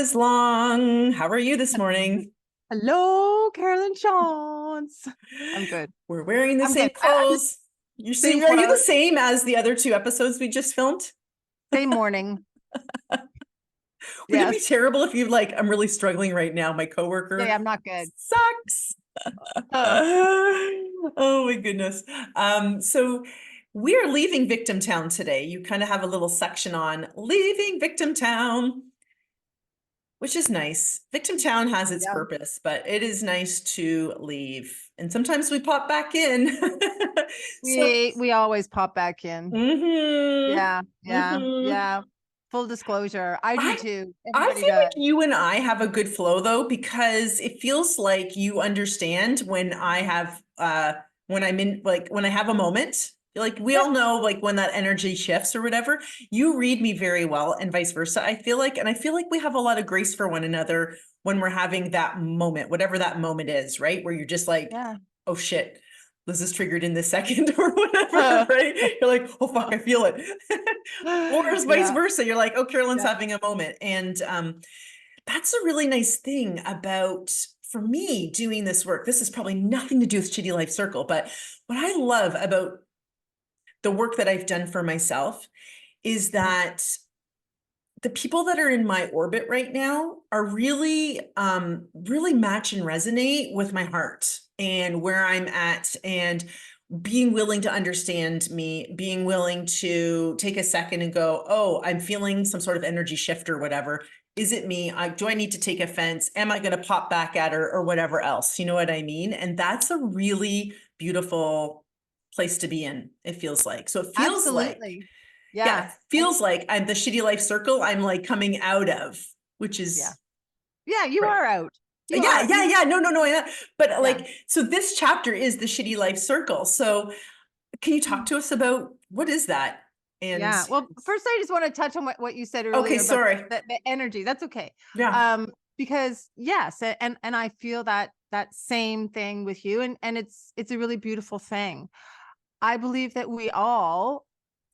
is long. How are you this morning? Hello, Carolyn Shawns. I'm good. We're wearing the I'm same good. clothes. Same Are you the clothes, same as the other two episodes we just filmed? same morning. Would it be Yes. terrible if you like, I'm really struggling right now. My coworker Yeah, I'm not good. sucks. Oh, Oh my goodness. So we are leaving Victim Town today. You kind of have a little section on leaving Victim Town, which is nice. Victim Town has its yeah. purpose, but it is nice to leave. And sometimes we pop back in. So, We always pop back in. mhm, Yeah, yeah, mhm. yeah. Full disclosure, I do I too. I Everybody feel like does. you and I have a good flow though, because it feels like you understand when I'm in, like when I have a moment. Like we Yeah, all know like when that energy shifts or whatever, you read me very well and vice versa. I feel like we have a lot of grace for one another when we're having that moment, whatever that moment is, right? Where you're just like, yeah. oh shit, this is triggered in this second or whatever, right? You're like, oh fuck, I feel it. Or it's vice Yeah, versa. You're like, oh, Carolyn's yeah. having a moment. And that's a really nice thing about, for me, doing this work. This is probably nothing to do with Shitty Life Circle, but what I love about the work that I've done for myself is that the people that are in my orbit right now are really match and resonate with my heart and where I'm at, and being willing to understand me, being willing to take a second and go, oh, I'm feeling some sort of energy shift or whatever. Is it me? Do I need to take offense? Am I going to pop back at her or whatever else? You know what I mean? And that's a really beautiful place to be in, it feels like. So it feels like, Absolutely. yeah, it Yeah. feels like I'm the Shitty Life Circle I'm like coming out of, which Yeah. is Yeah, you right. are out. You Yeah, are yeah, you yeah. No. But yeah. like, so this chapter is the Shitty Life Circle. So can you talk to us about what is that? And Yeah. Well, first I just want to touch on what you said okay, earlier about sorry. the energy. That's okay. Yeah. Because yes, and I feel that same thing with you, and it's a really beautiful thing. I believe that we all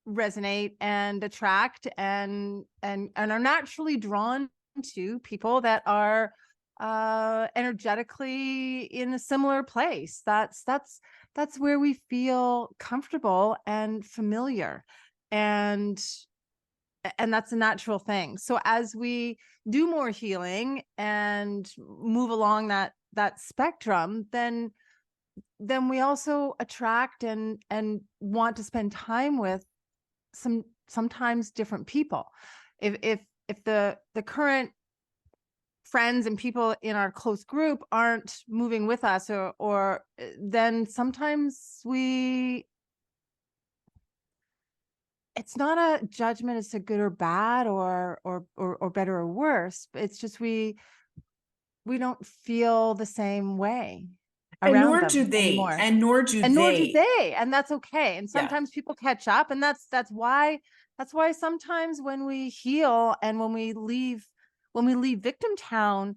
resonate and attract and are naturally drawn to people that are energetically in a similar place. That's where we feel comfortable and familiar, and that's a natural thing. So as we do more healing and move along that spectrum, then we also attract and want to spend time with sometimes different people. If the current friends and people in our close group aren't moving with us, or then sometimes it's not a judgment as to good or bad, or better or worse. It's just we don't feel the same way And around nor them do they, anymore, and nor do and nor do they. they, and that's okay. And Yeah. sometimes people catch up, and that's why sometimes when we heal and when we leave victim town,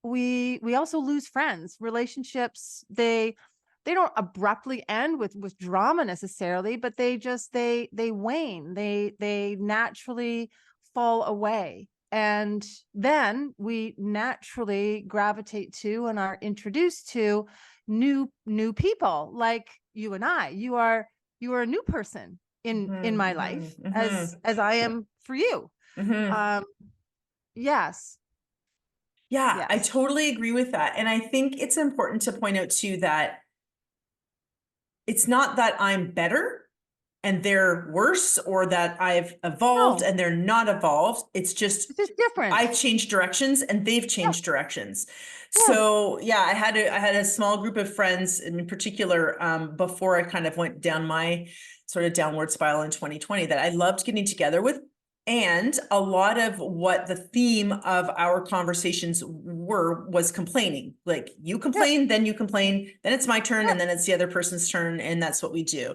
we also lose friends, relationships. They don't abruptly end with drama necessarily, but they wane, they naturally fall away. And then we naturally gravitate to and are introduced to new people, like you and I. You are a new person in my life, as I am for you. Hmm. um yes, Yeah, I yes. totally agree with that. And I think it's important to point out too that it's not that I'm better and they're worse, or that I've evolved No, and they're not evolved. It's just it's just different. I've changed directions and they've Yeah, changed directions. yeah. So yeah, I had a small group of friends in particular, before I kind of went down my sort of downward spiral in 2020, that I loved getting together with. And a lot of what the theme of our conversations was complaining. Like you Yeah, complain, then you complain, then it's my turn, yeah, and then it's the other person's turn, and that's what we do.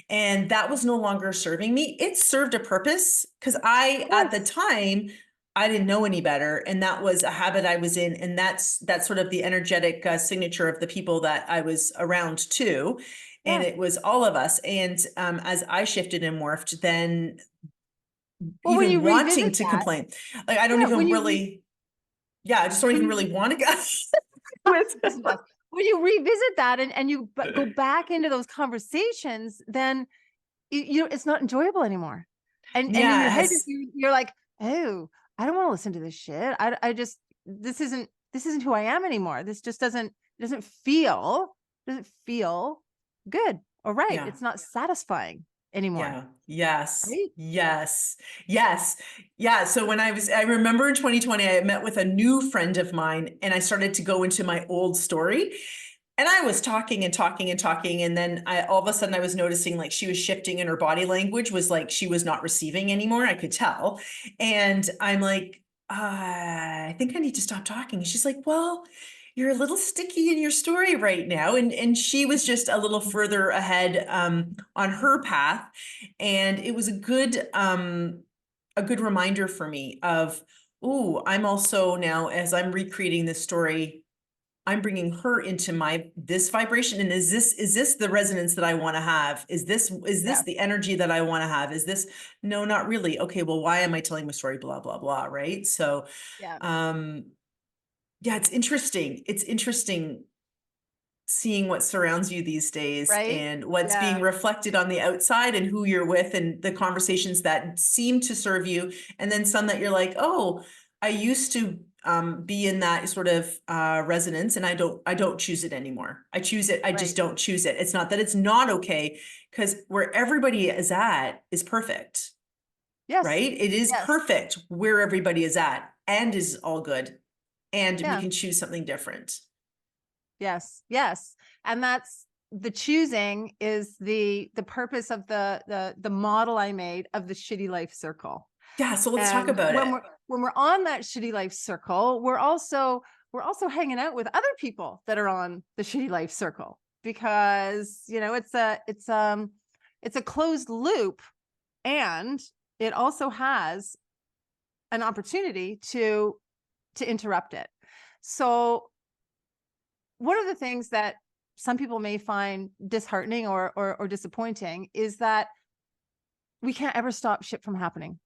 And that was no longer serving me. It served a purpose because of at the course. time, I didn't know any better, and that was a habit I was in, and that's sort of the energetic signature of the people that I was around too, and Yeah. it was all of us. And as I shifted and morphed, then Well, when you even wanting revisit to that, complain, like I don't yeah, when even you really. Yeah, I just don't When even you really want to go with. listen to us. When you revisit that and you go back into those conversations, then it's not enjoyable anymore. And in Yeah, your it head, has. you're like, oh, I don't want to listen to this shit. I just, this isn't who I am anymore. This just doesn't feel good or right. Yeah. It's not satisfying anymore. Yeah. Yes. Right. Yes. Yes. Yeah. So I remember in 2020, I met with a new friend of mine and I started to go into my old story. And I was talking and talking and talking. And then all of a sudden I was noticing like she was shifting in her body language, was like she was not receiving anymore. I could tell. And I'm like, I think I need to stop talking. She's like, well, you're a little sticky in your story right now. And she was just a little further ahead on her path. And it was a good reminder for me of, oh, I'm also now, as I'm recreating this story, I'm bringing her into this vibration. And is this the resonance that I want to have? Is this Yeah. the energy that I want to have? Is this, no, not really. Okay, well, why am I telling my story? Blah, blah, blah. Right. So, Yeah. um, yeah, it's interesting. It's interesting seeing what surrounds you these days Right. and what's being Yeah. reflected on the outside and who you're with and the conversations that seem to serve you. And then some that you're like, oh, I used to be in that sort of resonance and I don't choose it anymore. I choose it. I just Right. don't choose it. It's not that it's not okay, because where everybody is at is perfect, Yes. right? It is Yes. perfect where everybody is at and is all good. And we Yeah. can choose something different. Yes. Yes. And that's the choosing is the purpose of the model I made of the shitty life circle. Yeah, so let's talk And about it. when we're on that shitty life circle, we're also hanging out with other people that are on the shitty life circle, because it's a closed loop, and it also has an opportunity to interrupt it. So one of the things that some people may find disheartening or disappointing is that we can't ever stop shit from happening.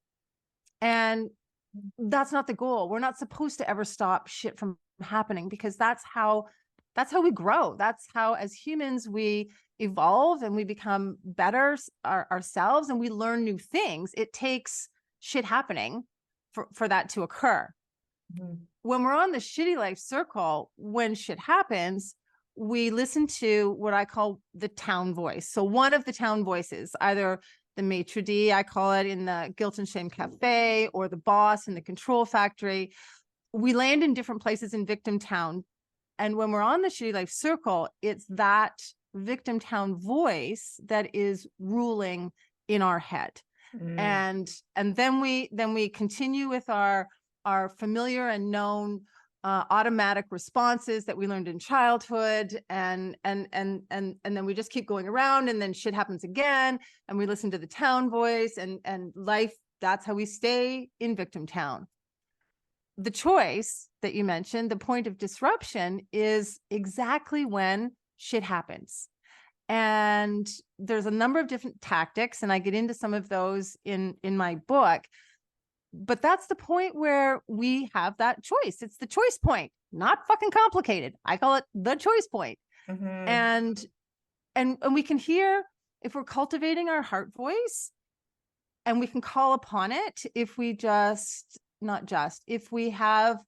And that's not the goal. We're not supposed to ever stop shit from happening, because that's how we grow. That's how, as humans, we evolve and we become better ourselves, and we learn new things. It takes shit happening for that to occur. Mhm. When we're on the shitty life circle, when shit happens, we listen to what I call the town voice. So one of the town voices, either the maitre d', I call it, in the Guilt and Shame Cafe, or the boss in the Control Factory. We land in different places in victim town. And when we're on the shitty life circle, it's that victim town voice that is ruling in our head. Mm. And then we continue with our familiar and known automatic responses that we learned in childhood, and then we just keep going around, and then shit happens again, and we listen to the town voice, and life, that's how we stay in victim town. The choice that you mentioned, the point of disruption, is exactly when shit happens. And there's a number of different tactics, and I get into some of those in my book. But that's the point where we have that choice. It's the choice point, not fucking complicated. I call it the choice point. Mhm. And we can hear, if we're cultivating our heart voice, and we can call upon it if we just, not just, if we have,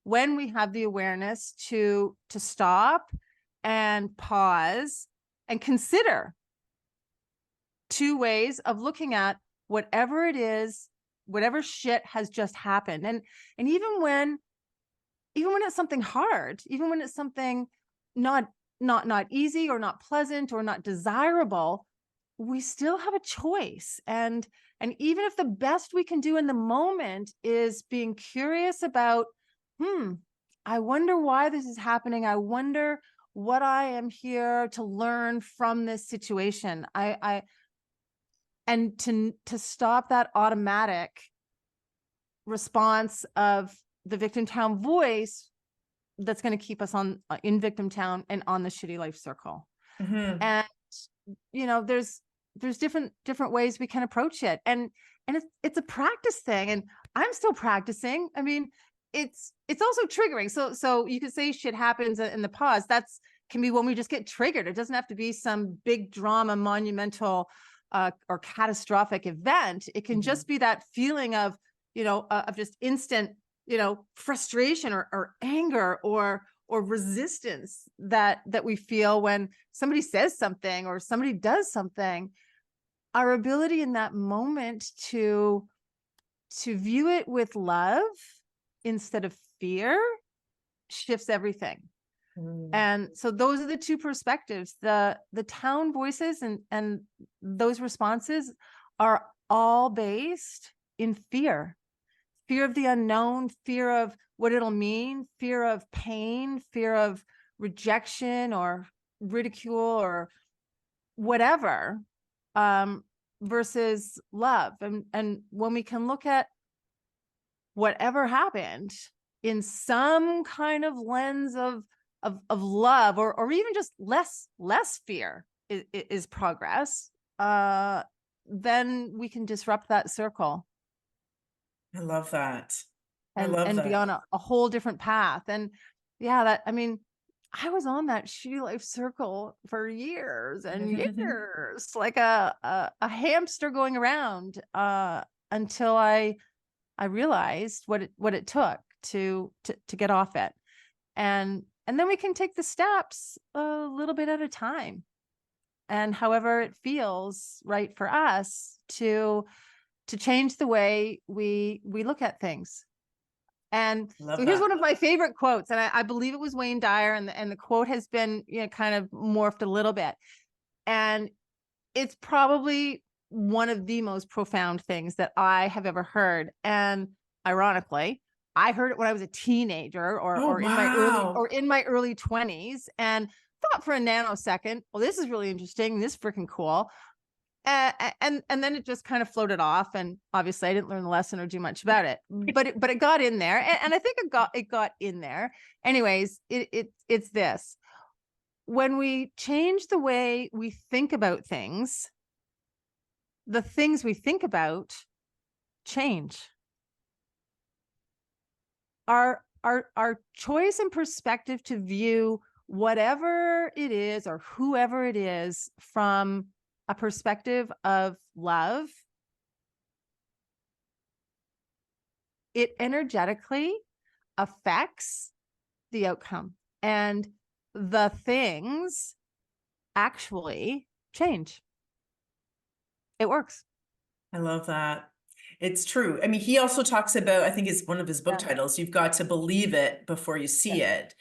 when we have the awareness to stop and pause and consider two ways of looking at whatever it is, whatever shit has just happened. And even when it's something hard, even when it's something not easy or not pleasant or not desirable, we still have a choice. And even if the best we can do in the moment is being curious about, I wonder why this is happening. I wonder what I am here to learn from this situation. And to stop that automatic response of the victim town voice that's going to keep us on in victim town and on the shitty life circle. Mhm. And there's different ways we can approach it, and it's a practice thing, and I'm still practicing. I mean, it's also triggering. So you could say shit happens in the pause. That's can be when we just get triggered. It doesn't have to be some big drama, monumental, or catastrophic event. It can just be that feeling of, of just instant, frustration or anger or resistance that we feel when somebody says something or somebody does something. Our ability in that moment to view it with love instead of fear shifts everything. And so those are the two perspectives. The town voices and those responses are all based in fear of the unknown, fear of what it'll mean, fear of pain, fear of rejection or ridicule or whatever, versus love. And when we can look at whatever happened in some kind of lens of love, or even just less fear is progress, then we can disrupt that circle I love that. I love and be that. on a whole different path. And yeah, I was on that shitty life circle for years and years, like a hamster going around, until I realized what it took to get off it. And then we can take the steps a little bit at a time, and however it feels right for us to change the way we look at things. And Love so here's that. one of my favorite quotes, and I believe it was Wayne Dyer, and the quote has been, kind of morphed a little bit, and it's probably one of the most profound things that I have ever heard. And ironically, I heard it when I was a teenager Oh, or wow. in my early 20s, and thought for a nanosecond, well, this is really interesting. This is freaking cool. And then it just kind of floated off. And obviously I didn't learn the lesson or do much about it, but it got in there. And I think it got in there. Anyways, it's this. When we change the way we think about things, the things we think about change. Our choice and perspective to view whatever it is or whoever it is from a perspective of love, it energetically affects the outcome, and the things actually change. It works. I love that. It's true. I mean, he also talks about, I think it's one of his book Yeah. titles, you've got to believe it before you see it.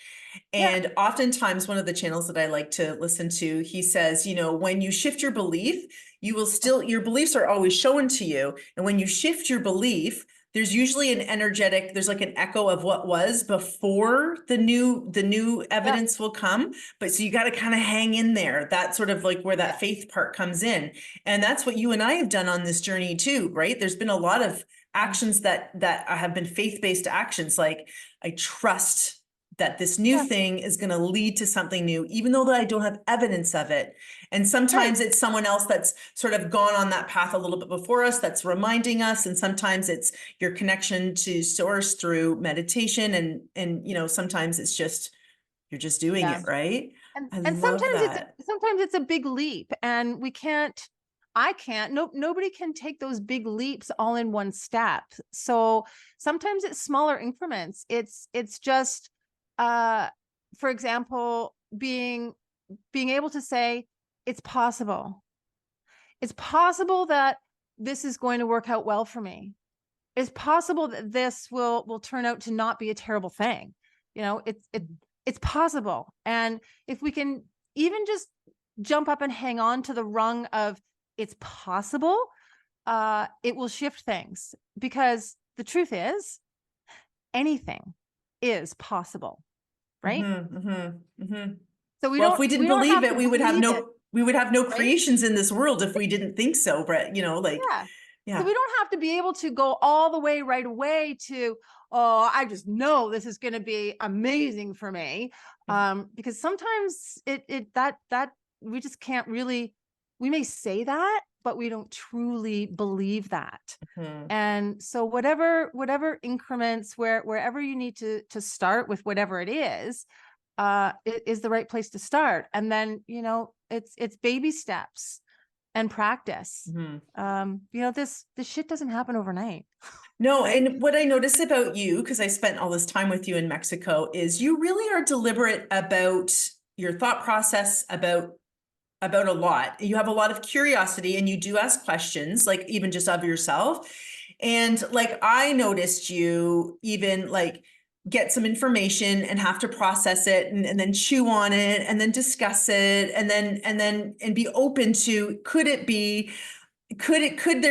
Yeah. And oftentimes, one of the channels that I like to listen to, he says, when you shift your belief, you will still, your beliefs are always shown to you. And when you shift your belief, there's usually there's like an echo of what was before the new evidence will come. But so you got to kind of hang in there. That's sort of like where that faith part comes in. And that's what you and I have done on this journey too, right? There's been a lot of actions that have been faith-based actions. Like, I trust that this new thing is going to lead to something new, even though that I don't have evidence of it. And sometimes it's someone else that's sort of gone on that path a little bit before us that's reminding us. And sometimes it's your connection to source through meditation. And sometimes it's just, you're just doing it, right? I And love that. sometimes it's a big leap, and I can't, nobody can take those big leaps all in one step. So sometimes it's smaller increments. It's just, for example, being able to say, it's possible. It's possible that this is going to work out well for me. It's possible that this will turn out to not be a terrible thing. It's possible. And if we can even just jump up and hang on to the rung of it's possible, it will shift things, because the truth is anything is possible, right? So Well, if we didn't we don't believe have it, to believe it, we would have no right? creations in this world if we didn't think so, Brett, Yeah. So yeah. we don't have to be able to go all the way right away to, oh, I just know this is going to be amazing for me. Because sometimes that we just can't really, we may say that, but we don't truly believe that. Mhm. And so whatever increments, wherever you need to start with whatever it is the right place to start. And then, it's baby steps and practice. Mhm. This shit doesn't happen overnight. No, Right? and what I notice about you, because I spent all this time with you in Mexico, is you really are deliberate about your thought process about a lot. You have a lot of curiosity and you do ask questions, like even just of yourself. And like I noticed you even like get some information and have to process it and then chew on it and then discuss it and be open to could there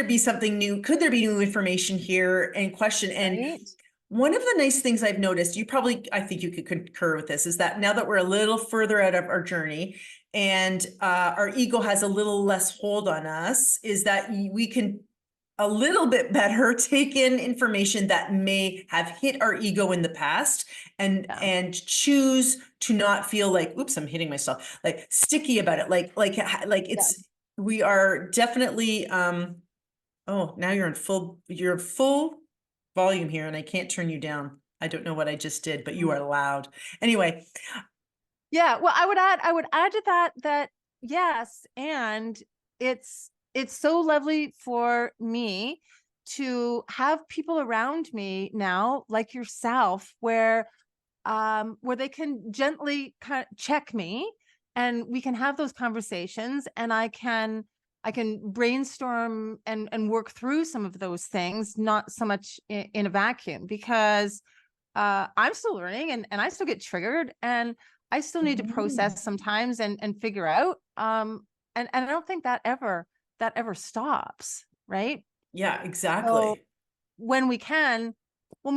be something new? Could there be new information here and question? And Right? one of the nice things I've noticed, I think you could concur with this, is that now that we're a little further out of our journey and our ego has a little less hold on us, is that we can a little bit better take in information that may have hit our ego in the past Yeah. and choose to not feel like, oops, I'm hitting myself, like sticky about it. Like Yeah. it's, we are definitely, oh, now you're full volume here and I can't turn you down. I don't know what I just did, but you are loud. Anyway, Yeah. Well, I would add to that yes. And it's so lovely for me to have people around me now, like yourself, where they can gently kind of check me and we can have those conversations and I can brainstorm and work through some of those things, not so much in a vacuum, because I'm still learning and I still get triggered and I still need to mhm. process sometimes and figure out. And I don't think that ever stops, right? Yeah, So exactly. when we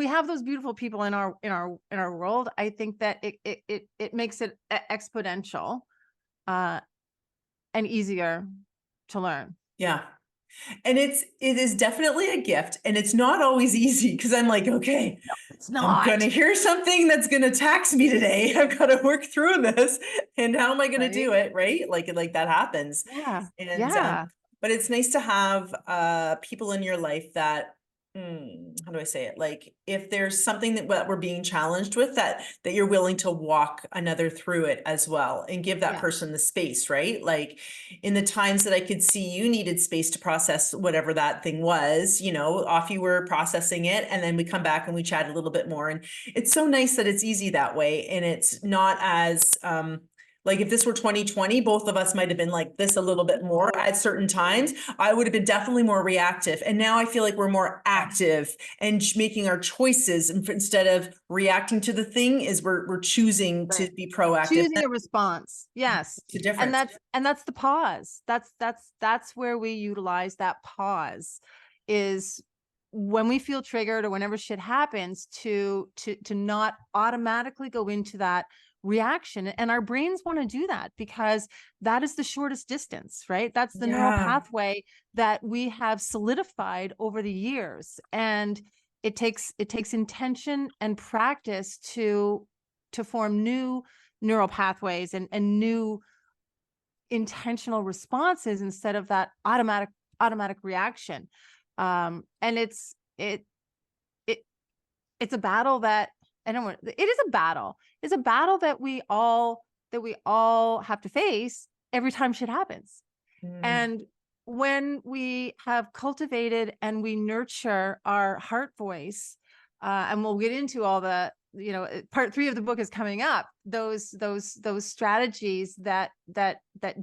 have those beautiful people in our world, I think that it makes it exponential uh and easier to learn. Yeah. And it is definitely a gift and it's not always easy because I'm like, okay, It's I'm gonna not. hear something that's gonna tax me today. I've got to work through this. And how am I gonna Right? do it? Right? Like that happens. Yeah. And Yeah. but it's nice to have people in your life that how do I say it? Like if there's something that we're being challenged with, that you're willing to walk another through it as well and give that Yeah. person the space, right? Like in the times that I could see you needed space to process whatever that thing was, off you were processing it, and then we come back and we chat a little bit more. And it's so nice that it's easy that way, and it's not as like if this were 2020, both of us might have been like this a little bit more Oh, at certain times. I would have been definitely more reactive. And now I feel like we're more yeah. active and making our choices. And instead of reacting to the thing, is we're choosing Right. to be proactive. Choosing a response. Yes. It's the And difference. that's the pause. That's where we utilize that pause, is when we feel triggered or whenever shit happens, to not automatically go into that reaction. And our brains want to do that because that is the shortest distance, right? That's the neural Yeah. pathway that we have solidified over the years. And it takes intention and practice to form new neural pathways and new intentional responses instead of that automatic reaction. And it it's a battle that I don't want. It is a battle. It's a battle that we all have to face every time shit happens. Mm. And when we have cultivated and we nurture our heart voice, and we'll get into all the, part 3 of the book is coming up. Those strategies that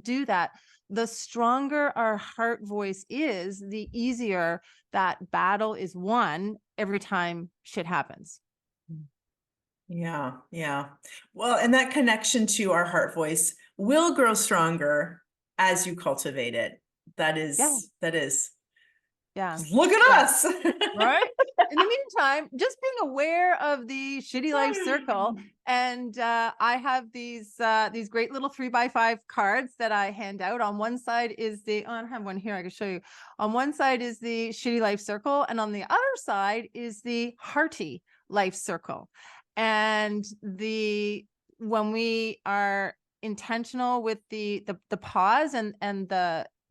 do that. The stronger our heart voice is, the easier that battle is won every time shit happens. Yeah, yeah. Well, and that connection to our heart voice will grow stronger as you cultivate it. Yeah, That is. yeah, Look at yeah. us. Right? In the meantime, just being aware of the shitty life circle. And I have these great little 3x5 cards that I hand out. On one side is I don't have one here, I can show you. On one side is the shitty life circle, and on the other side is the hearty life circle. And when we are intentional with the pause and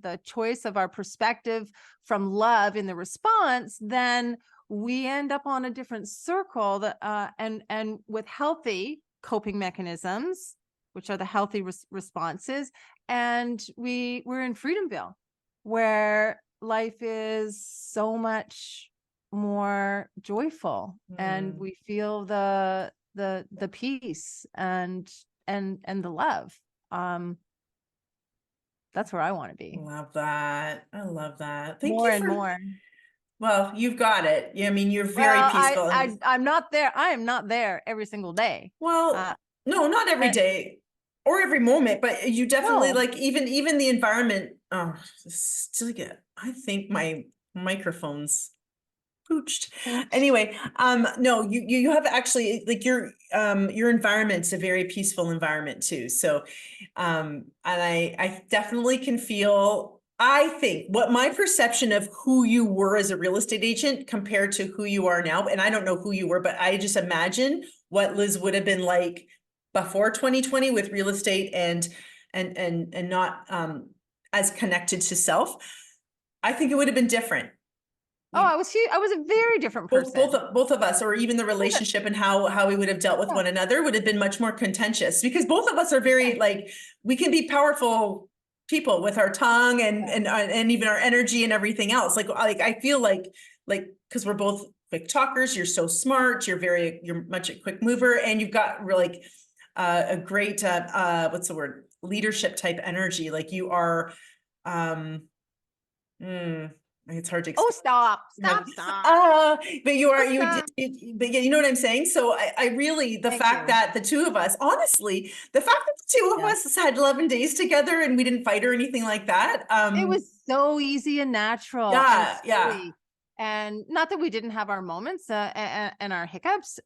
the choice of our perspective from love in the response, then we end up on a different circle that and with healthy coping mechanisms, which are the healthy responses, and we're in Freedomville, where life is so much more joyful, and we feel the peace and the love. That's where I want to be. Love that. I love that. Thank More you and for, more. well, you've got it. I mean, you're very Well, peaceful. And, I'm not there. I am not there every single day. well, no, not every day or every moment, but you definitely No. like even the environment. Oh, still get, I think my microphone's pooched. Anyway, no, you have actually like your environment's a very peaceful environment too. So, and I definitely can feel, I think what my perception of who you were as a real estate agent compared to who you are now, and I don't know who you were, but I just imagine what Liz would have been like before 2020 with real estate and not as connected to self. I think it would have been different. Oh, I was a very different person. Both of us, or even the relationship and how we would have dealt with one another would have been much more contentious, because both of us are very like, we can be powerful people with our tongue and even our energy and everything else. Like I feel like because we're both quick talkers, you're so smart, you're much a quick mover, and you've got like a great what's the word, leadership type energy. Like you are it's hard to explain. Oh, stop. But you are, but yeah, you know what I'm saying? So I really, the Thank fact you. that the two of us, honestly, the fact that the two of us had 11 days together and we didn't fight or anything like that. It was so easy and natural and silly. And not that we didn't have our moments and our hiccups.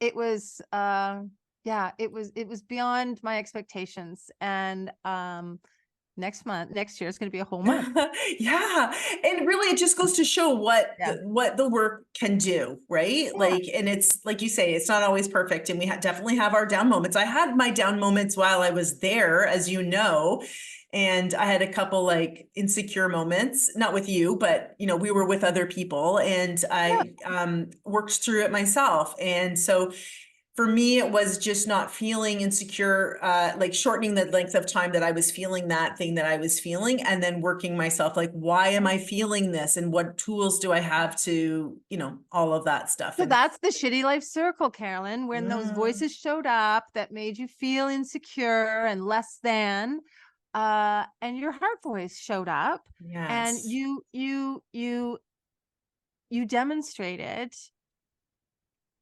It was, it was beyond my expectations. And, next year is going to be a whole month. Yeah. And really it just goes to show what the work can do, right? Like, and it's like you say, it's not always perfect, and we definitely have our down moments. I had my down moments while I was there, as you know, and I had a couple like insecure moments, not with you, but you know, we were with other people, and I worked through it myself. And so for me, it was just not feeling insecure, like shortening the length of time that I was feeling that thing that I was feeling, and then working myself, like, why am I feeling this? And what tools do I have to, you know, all of that stuff. So and that's the shitty life circle, Carolyn, when those voices showed up that made you feel insecure and less than, and your heart voice showed up, and you demonstrated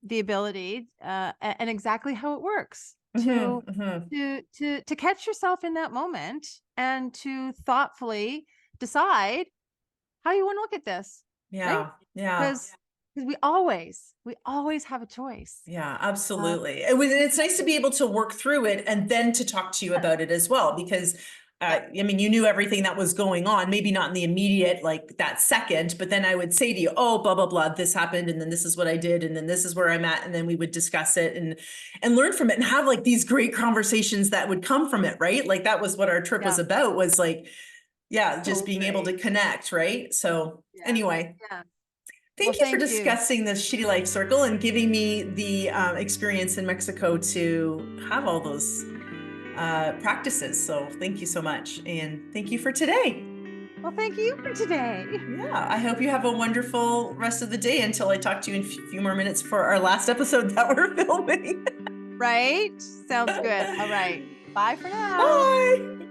the ability and exactly how it works to catch yourself in that moment and to thoughtfully decide how you want to look at this. Right? Because we always have a choice. Yeah, absolutely. It's nice to be able to work through it and then to talk to you about it as well, because I mean, you knew everything that was going on, maybe not in the immediate, like that second, but then I would say to you, oh, blah, blah, blah, this happened. And then this is what I did. And then this is where I'm at. And then we would discuss it and learn from it and have like these great conversations that would come from it. Right. Like that was what our trip was about, was like, just being able to connect. Right. So anyway. Thank you for discussing this shitty life circle and giving me the experience in Mexico to have all those practices. So thank you so much. And thank you for today. Well, thank you for today. Yeah, I hope you have a wonderful rest of the day until I talk to you in a few more minutes for our last episode that we're filming. Right? Sounds good. All right. Bye for now. Bye.